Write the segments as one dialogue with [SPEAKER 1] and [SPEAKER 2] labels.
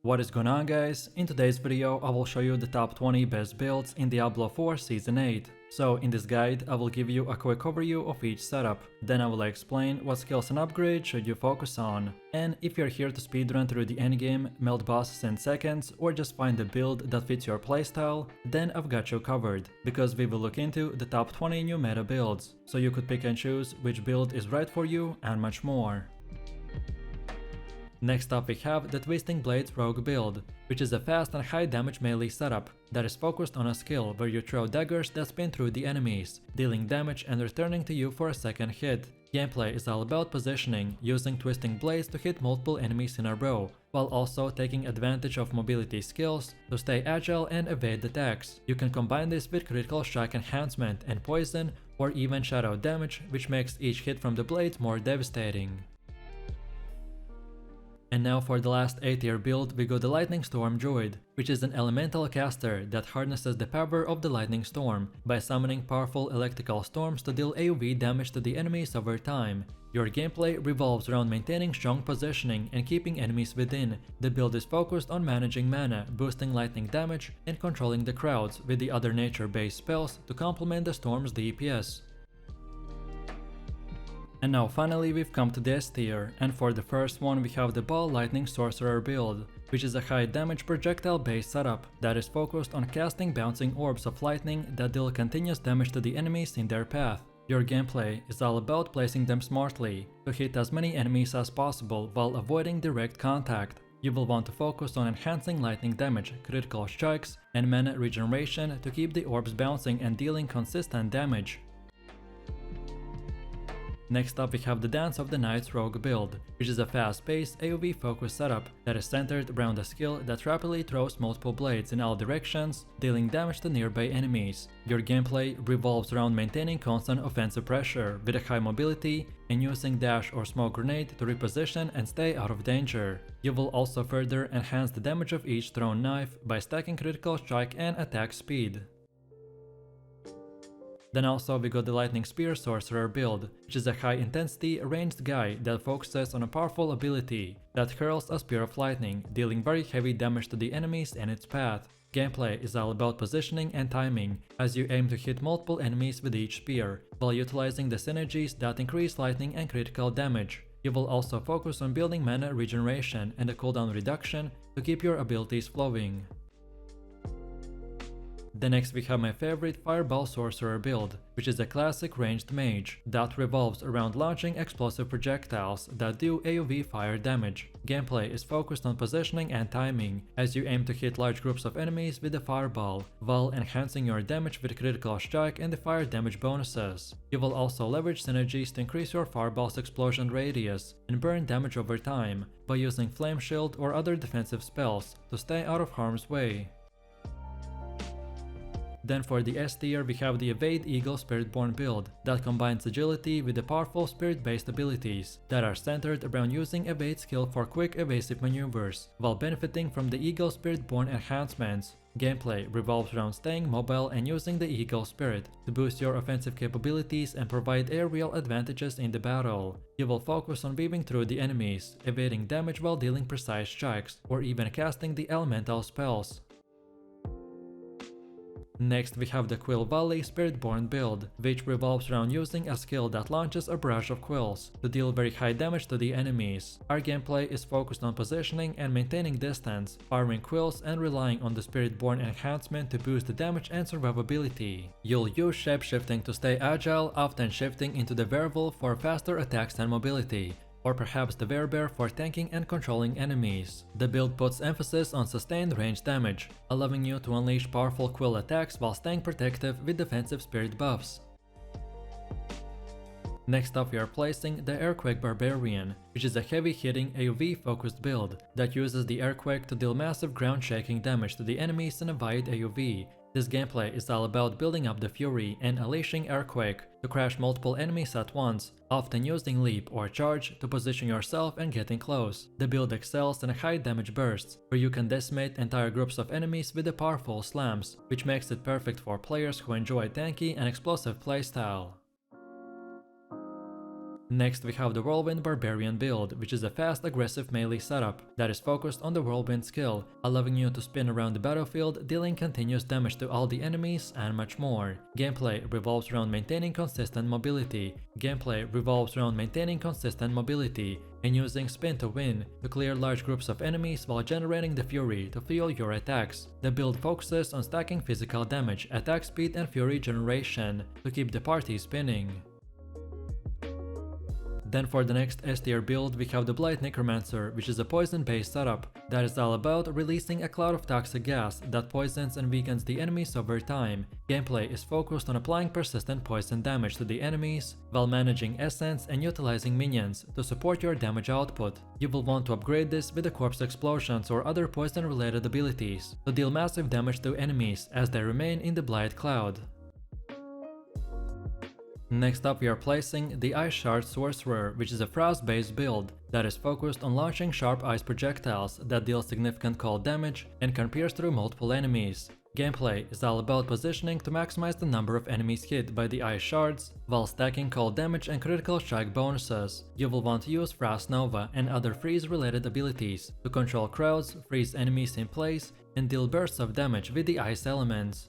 [SPEAKER 1] What is going on, guys? In today's video I will show you the top 20 best builds in Diablo 4 Season 8. So in this guide I will give you a quick overview of each setup, then I will explain what skills and upgrades should you focus on. And if you're here to speedrun through the endgame, melt bosses in seconds, or just find a build that fits your playstyle, then I've got you covered, because we will look into the top 20 new meta builds, so you could pick and choose which build is right for you and much more. Next up we have the Twisting Blades Rogue build, which is a fast and high damage melee setup that is focused on a skill where you throw daggers that spin through the enemies, dealing damage and returning to you for a second hit. Gameplay is all about positioning, using twisting blades to hit multiple enemies in a row, while also taking advantage of mobility skills to stay agile and evade attacks. You can combine this with critical strike enhancement and poison, or even shadow damage, which makes each hit from the blades more devastating. And now for the last A tier build we go the Lightning Storm Druid, which is an elemental caster that harnesses the power of the lightning storm by summoning powerful electrical storms to deal AoE damage to the enemies over time. Your gameplay revolves around maintaining strong positioning and keeping enemies within. The build is focused on managing mana, boosting lightning damage, and controlling the crowds with the other nature-based spells to complement the storm's DPS. And now finally we've come to the S tier, and for the first one we have the Ball Lightning Sorcerer build, which is a high damage projectile based setup that is focused on casting bouncing orbs of lightning that deal continuous damage to the enemies in their path. Your gameplay is all about placing them smartly to hit as many enemies as possible while avoiding direct contact. You will want to focus on enhancing lightning damage, critical strikes, and mana regeneration to keep the orbs bouncing and dealing consistent damage. Next up we have the Dance of the Knights Rogue build, which is a fast-paced AoE focused setup that is centered around a skill that rapidly throws multiple blades in all directions, dealing damage to nearby enemies. Your gameplay revolves around maintaining constant offensive pressure with a high mobility and using dash or smoke grenade to reposition and stay out of danger. You will also further enhance the damage of each thrown knife by stacking critical strike and attack speed. Then also we got the Lightning Spear Sorcerer build, which is a high intensity ranged guy that focuses on a powerful ability that hurls a spear of lightning, dealing very heavy damage to the enemies in its path. Gameplay is all about positioning and timing, as you aim to hit multiple enemies with each spear, while utilizing the synergies that increase lightning and critical damage. You will also focus on building mana regeneration and a cooldown reduction to keep your abilities flowing. Then next we have my favorite Fireball Sorcerer build, which is a classic ranged mage that revolves around launching explosive projectiles that do AoE fire damage. Gameplay is focused on positioning and timing, as you aim to hit large groups of enemies with the fireball, while enhancing your damage with critical strike and the fire damage bonuses. You will also leverage synergies to increase your fireball's explosion radius and burn damage over time by using Flame Shield or other defensive spells to stay out of harm's way. Then for the S tier we have the Evade Eagle Spiritborn build that combines agility with the powerful spirit-based abilities that are centered around using Evade skill for quick evasive maneuvers, while benefiting from the Eagle Spiritborn enhancements. Gameplay revolves around staying mobile and using the Eagle Spirit to boost your offensive capabilities and provide aerial advantages in the battle. You will focus on weaving through the enemies, evading damage while dealing precise strikes, or even casting the elemental spells. Next we have the Quill Volley Spiritborn build, which revolves around using a skill that launches a barrage of quills to deal very high damage to the enemies. Our gameplay is focused on positioning and maintaining distance, firing quills and relying on the Spiritborn enhancement to boost the damage and survivability. You'll use shapeshifting to stay agile, often shifting into the werewolf for faster attacks and mobility, or perhaps the werebear for tanking and controlling enemies. The build puts emphasis on sustained range damage, allowing you to unleash powerful quill attacks while staying protective with defensive spirit buffs. Next up we are placing the Earthquake Barbarian, which is a heavy-hitting AoE focused build that uses the Earthquake to deal massive ground-shaking damage to the enemies in a wide AoE. This gameplay is all about building up the fury and unleashing Earthquake to crash multiple enemies at once, often using leap or charge to position yourself and getting close. The build excels in high damage bursts, where you can decimate entire groups of enemies with the powerful slams, which makes it perfect for players who enjoy tanky and explosive playstyle. Next we have the Whirlwind Barbarian build, which is a fast aggressive melee setup that is focused on the Whirlwind skill, allowing you to spin around the battlefield, dealing continuous damage to all the enemies and much more. Gameplay revolves around maintaining consistent mobility. And using spin to win, to clear large groups of enemies while generating the fury to fuel your attacks. The build focuses on stacking physical damage, attack speed and fury generation to keep the party spinning. Then for the next S tier build we have the Blight Necromancer, which is a poison based setup that is all about releasing a cloud of toxic gas that poisons and weakens the enemies over time. Gameplay is focused on applying persistent poison damage to the enemies while managing essence and utilizing minions to support your damage output. You will want to upgrade this with the corpse explosions or other poison related abilities to deal massive damage to enemies as they remain in the Blight cloud. Next up we are placing the Ice Shard Sorcerer, which is a frost-based build that is focused on launching sharp ice projectiles that deal significant cold damage and can pierce through multiple enemies. Gameplay is all about positioning to maximize the number of enemies hit by the ice shards while stacking cold damage and critical strike bonuses. You will want to use Frost Nova and other freeze-related abilities to control crowds, freeze enemies in place, and deal bursts of damage with the ice elements.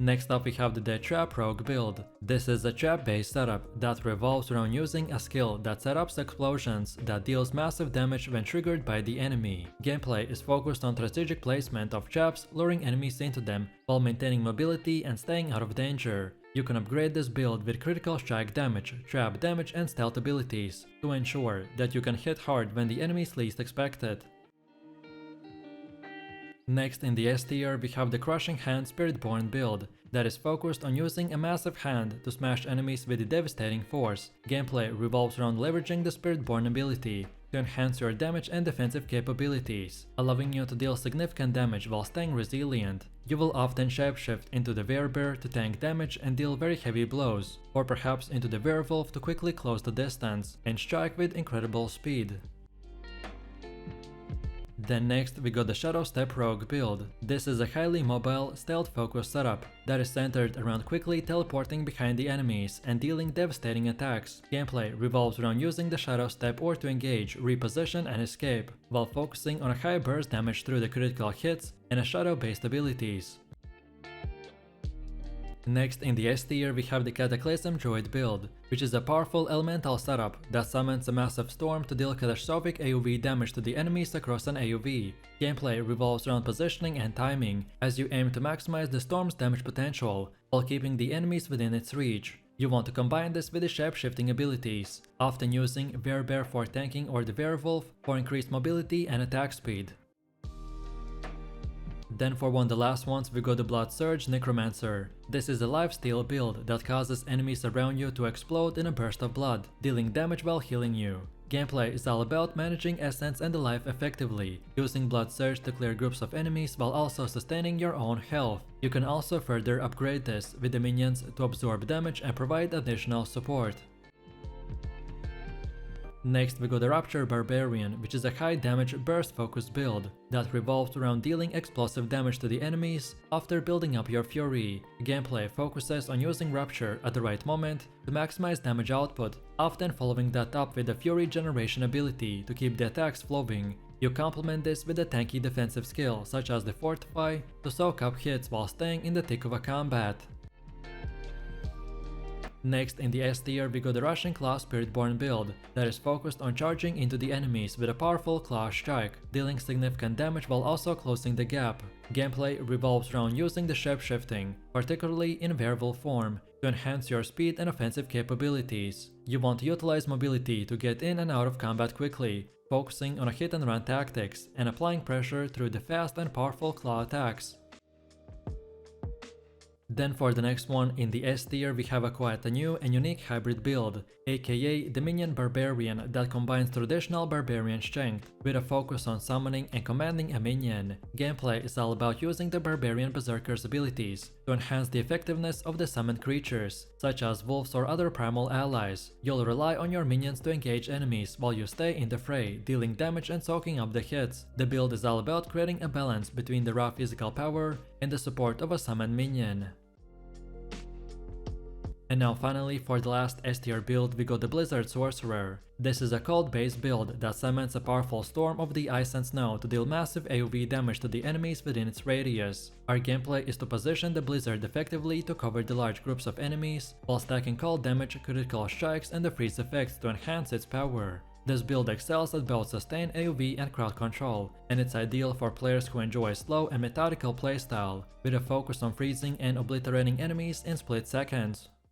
[SPEAKER 1] Next up we have the Dead Trap Rogue build. This is a trap based setup that revolves around using a skill that sets up explosions that deals massive damage when triggered by the enemy. Gameplay is focused on strategic placement of traps, luring enemies into them while maintaining mobility and staying out of danger. You can upgrade this build with critical strike damage, trap damage and stealth abilities to ensure that you can hit hard when the enemies least expect it. Next in the S tier we have the Crushing Hand Spiritborn build that is focused on using a massive hand to smash enemies with a devastating force. Gameplay revolves around leveraging the Spiritborn ability to enhance your damage and defensive capabilities, allowing you to deal significant damage while staying resilient. You will often shapeshift into the Werebear to tank damage and deal very heavy blows, or perhaps into the Werewolf to quickly close the distance and strike with incredible speed. Then next we got the Shadow Step Rogue build. This is a highly mobile, stealth-focused setup that is centered around quickly teleporting behind the enemies and dealing devastating attacks. Gameplay revolves around using the Shadow Step or to engage, reposition and escape, while focusing on a high burst damage through the critical hits and a shadow-based abilities. Next in the S tier we have the Cataclysm Druid build, which is a powerful elemental setup that summons a massive storm to deal catastrophic AoV damage to the enemies across an AoV. Gameplay revolves around positioning and timing as you aim to maximize the storm's damage potential while keeping the enemies within its reach. You want to combine this with the shape-shifting abilities, often using Werebear for tanking or the Werewolf for increased mobility and attack speed. Then for one of the last ones we got the Blood Surge Necromancer. This is a lifesteal build that causes enemies around you to explode in a burst of blood, dealing damage while healing you. Gameplay is all about managing essence and the life effectively, using Blood Surge to clear groups of enemies while also sustaining your own health. You can also further upgrade this with the minions to absorb damage and provide additional support. Next we got the Rupture Barbarian, which is a high damage burst focused build that revolves around dealing explosive damage to the enemies after building up your fury. Gameplay focuses on using Rupture at the right moment to maximize damage output, often following that up with the fury generation ability to keep the attacks flowing. You complement this with a tanky defensive skill such as the Fortify to soak up hits while staying in the thick of a combat. Next in the S tier we got the Rushing Claw Spiritborn build that is focused on charging into the enemies with a powerful claw strike, dealing significant damage while also closing the gap. Gameplay revolves around using the shape-shifting, particularly in werewolf form, to enhance your speed and offensive capabilities. You want to utilize mobility to get in and out of combat quickly, focusing on a hit-and-run tactics and applying pressure through the fast and powerful claw attacks. Then for the next one in the S tier we have quite a new and unique hybrid build, aka the Minion Barbarian, that combines traditional barbarian strength with a focus on summoning and commanding a minion. Gameplay is all about using the barbarian berserker's abilities to enhance the effectiveness of the summoned creatures, such as wolves or other primal allies. You'll rely on your minions to engage enemies while you stay in the fray, dealing damage and soaking up the hits. The build is all about creating a balance between the raw physical power and the support of a summoned minion. And now finally, for the last S tier build, we got the Blizzard Sorcerer. This is a cold based build that summons a powerful storm of the ice and snow to deal massive AoE damage to the enemies within its radius. Our gameplay is to position the Blizzard effectively to cover the large groups of enemies, while stacking cold damage, critical strikes and the freeze effects to enhance its power. This build excels at both sustained AoE and crowd control, and it's ideal for players who enjoy a slow and methodical playstyle, with a focus on freezing and obliterating enemies in split seconds.